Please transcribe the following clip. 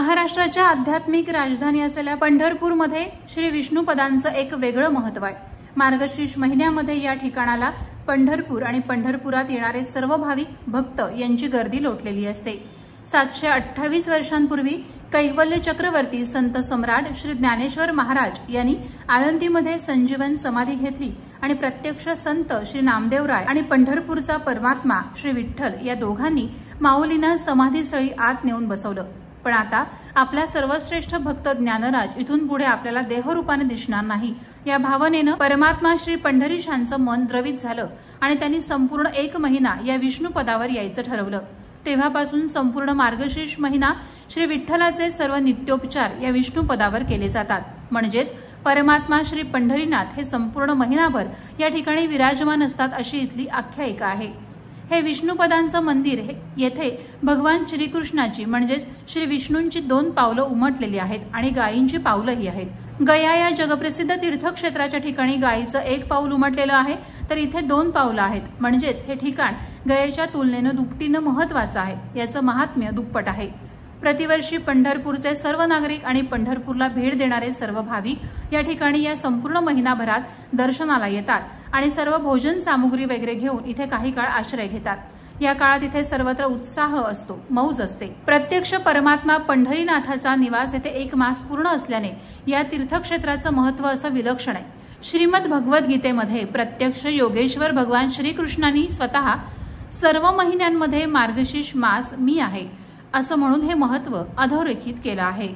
महाराष्ट्राच्या आध्यात्मिक राजधानी असलेल्या पंढरपूरमध्ये श्री विष्णुपदांचं एक वेगळं महत्व आहे। मार्गशीर्ष महिन्यामध्ये या ठिकाणाला पंढरपूर आणि पंढरपुरात येणारे सर्व भाविक भक्त यांची गर्दी लोटलेली असते। 728 वर्षांपूर्वी कैवल्य चक्रवर्ती संत सम्राट श्री ज्ञानेश्वर महाराज यांनी आळंदीमध्ये संजीवन समाधी घेतली आणि प्रत्यक्ष संत श्री नामदेवराय आणि पंढरपूरचा परमात्मा श्री विठ्ठल या दोघांनी माऊलींना समाधीस्थळी आत नेऊन बसवलं। पण आता आपला सर्वश्रेष्ठ भक्त ज्ञानराज इथून पुढे आपल्याला देहरूपाने दिसणार नाही या भावनेनं परमात्मा श्री पंढरीशांचं मन द्रवित झालं आणि त्यांनी संपूर्ण 1 महिना या विष्णुपदावर यायचं ठरवलं। तेव्हापासून संपूर्ण मार्गशीर्ष महिना श्री विठ्ठलाचे सर्व नित्योपचार या विष्णुपदावर केले जातात। म्हणजेच परमात्मा श्री पंढरीनाथ हे संपूर्ण महिनाभर या ठिकाणी विराजमान असतात अशी इथली आख्यायिका आहे। हे विष्णुपदांचं मंदिर येथे भगवान श्रीकृष्णाची म्हणजेच श्री विष्णूंची 2 पावलं उमटलेली आहेत आणि गायींची पावलंही आहेत। गया या जगप्रसिद्ध तीर्थक्षेत्राच्या ठिकाणी गायीचं 1 पाऊल उमटलेलं आहे, तर इथे 2 पावलं आहेत। म्हणजेच हे ठिकाण गयेच्या तुलनेनं दुपटीनं महत्वाचं आहे। याचं महात्म्य दुप्पट आहे। प्रतिवर्षी पंढरपूरचे सर्व नागरिक आणि पंढरपूरला भेट देणारे सर्व भाविक या ठिकाणी या संपूर्ण महिनाभरात दर्शनाला येतात आणि सर्व भोजन सामुग्री वगैरे घेऊन इथे काही काळ आश्रय घेतात। या काळात इथे सर्वत्र उत्साह असतो, मौज असते। प्रत्यक्ष परमात्मा पंढरीनाथाचा निवास येथे 1 मास पूर्ण असल्याने या तीर्थक्षेत्राचं महत्व असं विलक्षण आहे। श्रीमद भगवद्गीतेमध्ये प्रत्यक्ष योगेश्वर भगवान श्रीकृष्णांनी स्वतः सर्व महिन्यांमध्ये मार्गशीर्ष मास मी आहे असं म्हणून हे महत्व अधोरेखित केलं आहे।